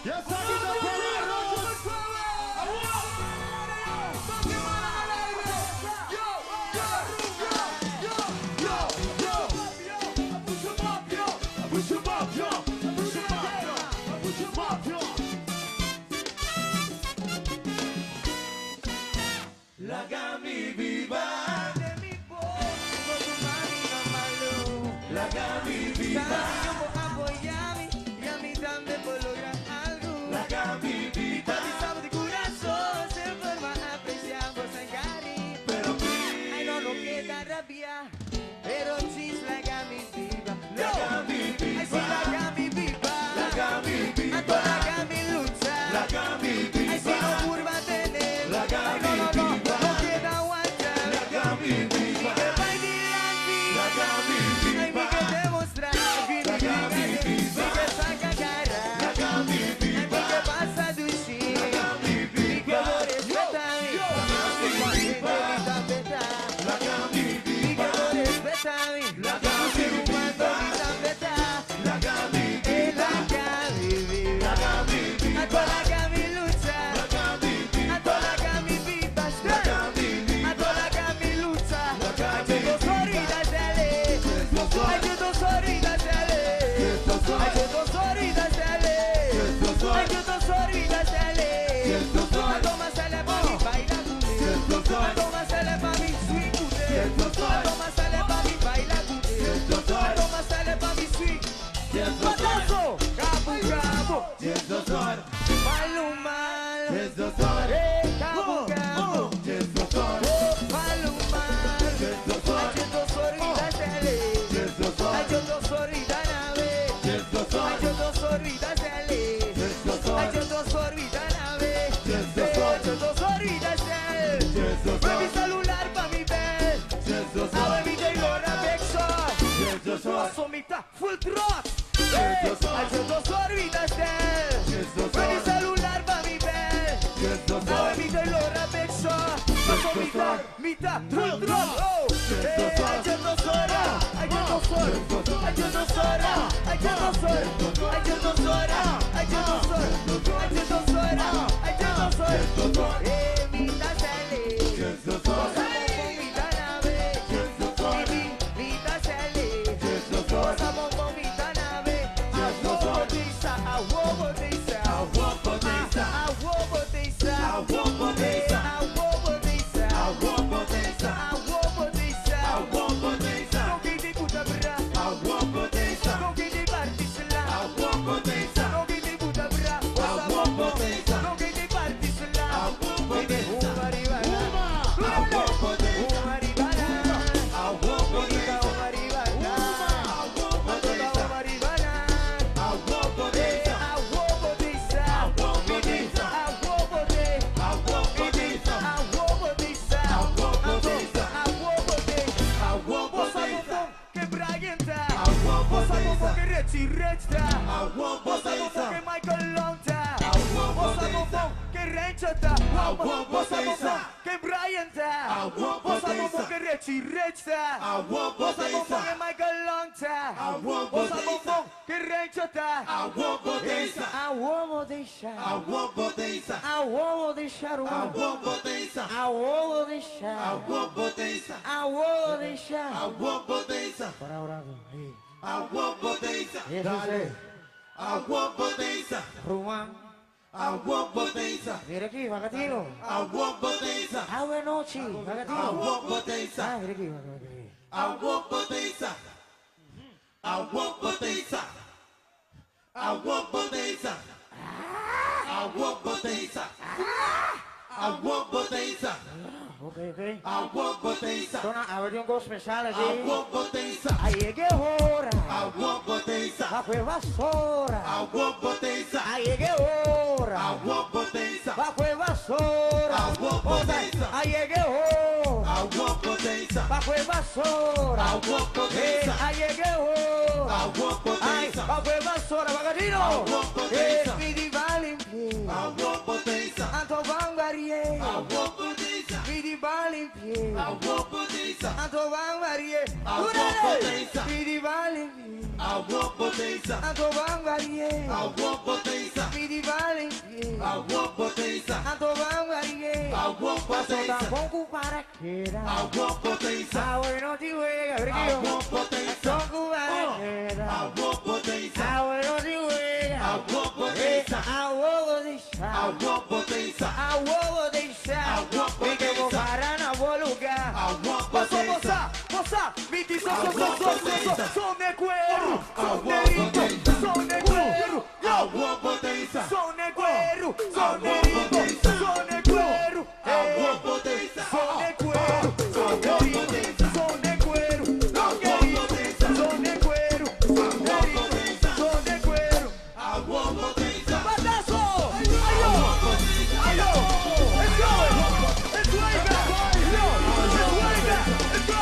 Yes, I get the La Gami viva de mi La Gami viva y a mí también por lograr algo. La Gami viva de corazón se forma apreciamos en cariño. Pero ay no queda rabia, pero chis la Gami viva. La Gami viva, ay sí la Gami viva. La Gami viva, la Gami lucha. La Gami viva, ay si no curva tener. La Gami viva. Full trot, ayudo su orbita Ready celular pa' mi bel Ahora mita y lo rapexo Paso mitad, full trot Ayudo sora, ayudo sora Ayudo sora, ayudo sora Ayudo sora, ayudo sora Ayudo sora, ayudo sora Mita sale Mira aquí, Magatino. Agua noche, Magatino. Mira aquí, Ok. Abrir un gol speciale di Aí che ora Ma quel vassoura Aí che ora Ma quel vassoura Aí che ora Ma quel vassoura Aí che ora Ma quel vassoura Magatino Mi di Valentin Anto Vangarie Mi di Valentin potência. A tua Maria. Alguma potência. Pidi vale. Alguma potência. A tua Maria. Alguma potência. Pidi vale. Alguma potência. A tua Maria. Alguma potência. Bongo para queira. Alguma potência. Ahora no te juega, Alguma potência. Bongo para queira. Alguma potência. Ahora no te juega. Alguma potência. A ovo deixar. Alguma potência. A ovo deixar. Alguma E que eu vou potência. parar na vou lugar. Alguma Posso potência. moça, me diz sou negueiro, sou Alguma negueiro, potência. sou negueiro, Alguma potência. sou negueiro, sou Alguma negueiro, potência. sou negueiro, Alguma potência. sou negueiro, sou Alguma negueiro, potência. sou negueiro, Alguma potência. sou negueiro, Alguma potência. sou negueiro. Alguma potência. Badaço! Ayo! Ayo! Let's go! Let's way back! Yo! Let's way back! Let's go!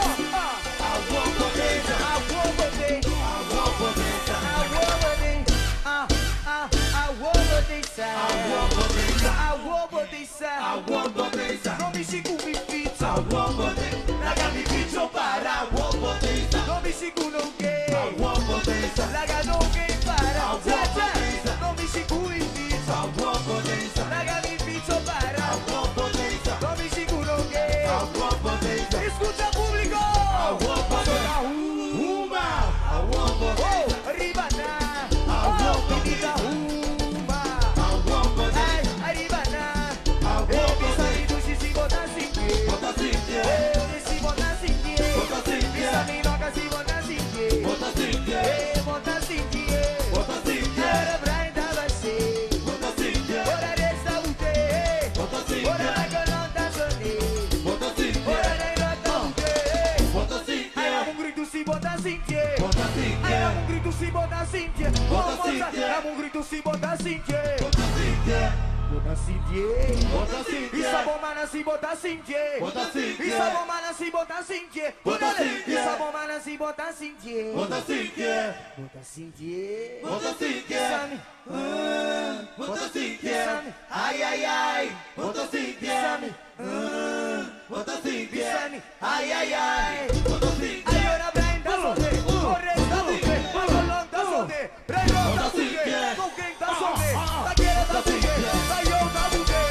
Alguma potência. I will believe. Alguma potência. I will believe. I will believe. Alguma potência. I will believe. Alguma potência. Não me sigo me pizza. Alguma potência. Larga mi bicho para. Alguma potência. Não me sigo não gay. Alguma potência. Larga não gay para. Alguma Tchá, tchá. potência. Não me sigo me pizza. Alguma potência. Larga me pizza para. Alguma potência. Não me sigo não gay. Alguma potência. Escuta público. Alguma potência. Uma. Alguma potência. Oh, Ribana. Alguma Oh, potência. menina, uma. Alguma potência. Ai, Ribana. Alguma Eu me potência. saí do xixi, botar assim. Bota assim, Eu desci, botar assim. Bota assim, Essa minoca se botar assim. Bota assim, Botar assim. Bota assim, Era pra entrar você. Bota assim, Ora dessa ute. Bota assim, Ora na canota sonê. Bota assim, Ora na nota ute. Bota assim, Aí é um grito se botar assim. Bota assim, Aí é um grito se botar assim. Bota Ô, moça, assim, é um grito se botar assim. Bota assim, Botar assim. Bota assim, Isso é bom, mana, se botar assim. Bota assim, Isso é bom, mana, se botar assim. Bota assim, Isso é bom, mana, se botar assim. Bota assim, Botar assim. Bota assim, Sabe? Bota assim, ai, ai, ai, Bota assim, Bota assim, Sabe? ai, ai, ai, Bota assim, Aí ora Brian da Sonde, corre da Buque, Magolão da Sonde, Brian da Buque, com quem da Sonde, Taqueira da Buque, Saiu da Buque,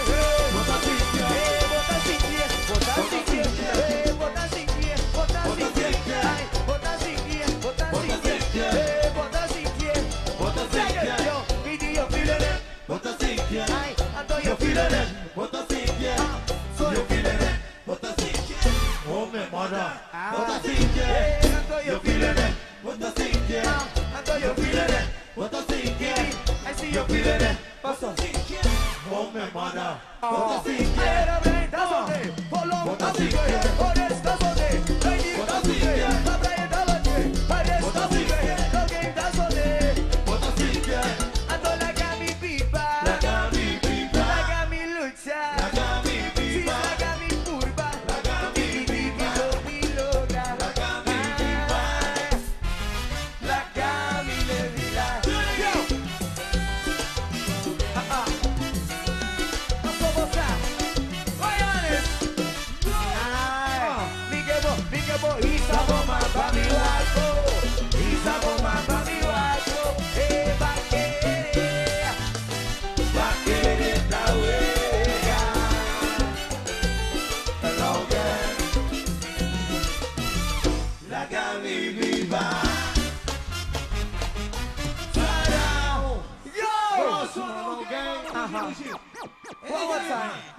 Bota assim, bota assim, bota assim, bota assim, bota assim, ai, bota assim, bota assim, bota assim, Bota assim, yo, pedi eu filho, Bota assim, ai, ando eu filho, Bota assim, Your feeling it, bota assim, oh me manda, bota assim, ando eu Your filho, feeling it, bota assim, ando eu Your filho, feeling it, bota assim, I see Your you feeling it, Passo. oh me manda, bota assim, Era bem da Sonde, Colombo da Buque, Ores da Sonde, Raini da Buque, da Praia da Buque, Pares da Buque, alguém da Sonde, bota assim, ando na Gami Pipa, larga mi pipa, na Gami Lucha, larga mi si pipa, na Gami Curva, larga mi pipa, mi logra, larga mi pipa, la Gami le vila. Não sou você, vai Anes. Miguel bo, isa bomba pa mi waco, isa bomba pa mi waco, vaquere da wega, larga mi pipa. Yo! Próximo, alguém. One more time.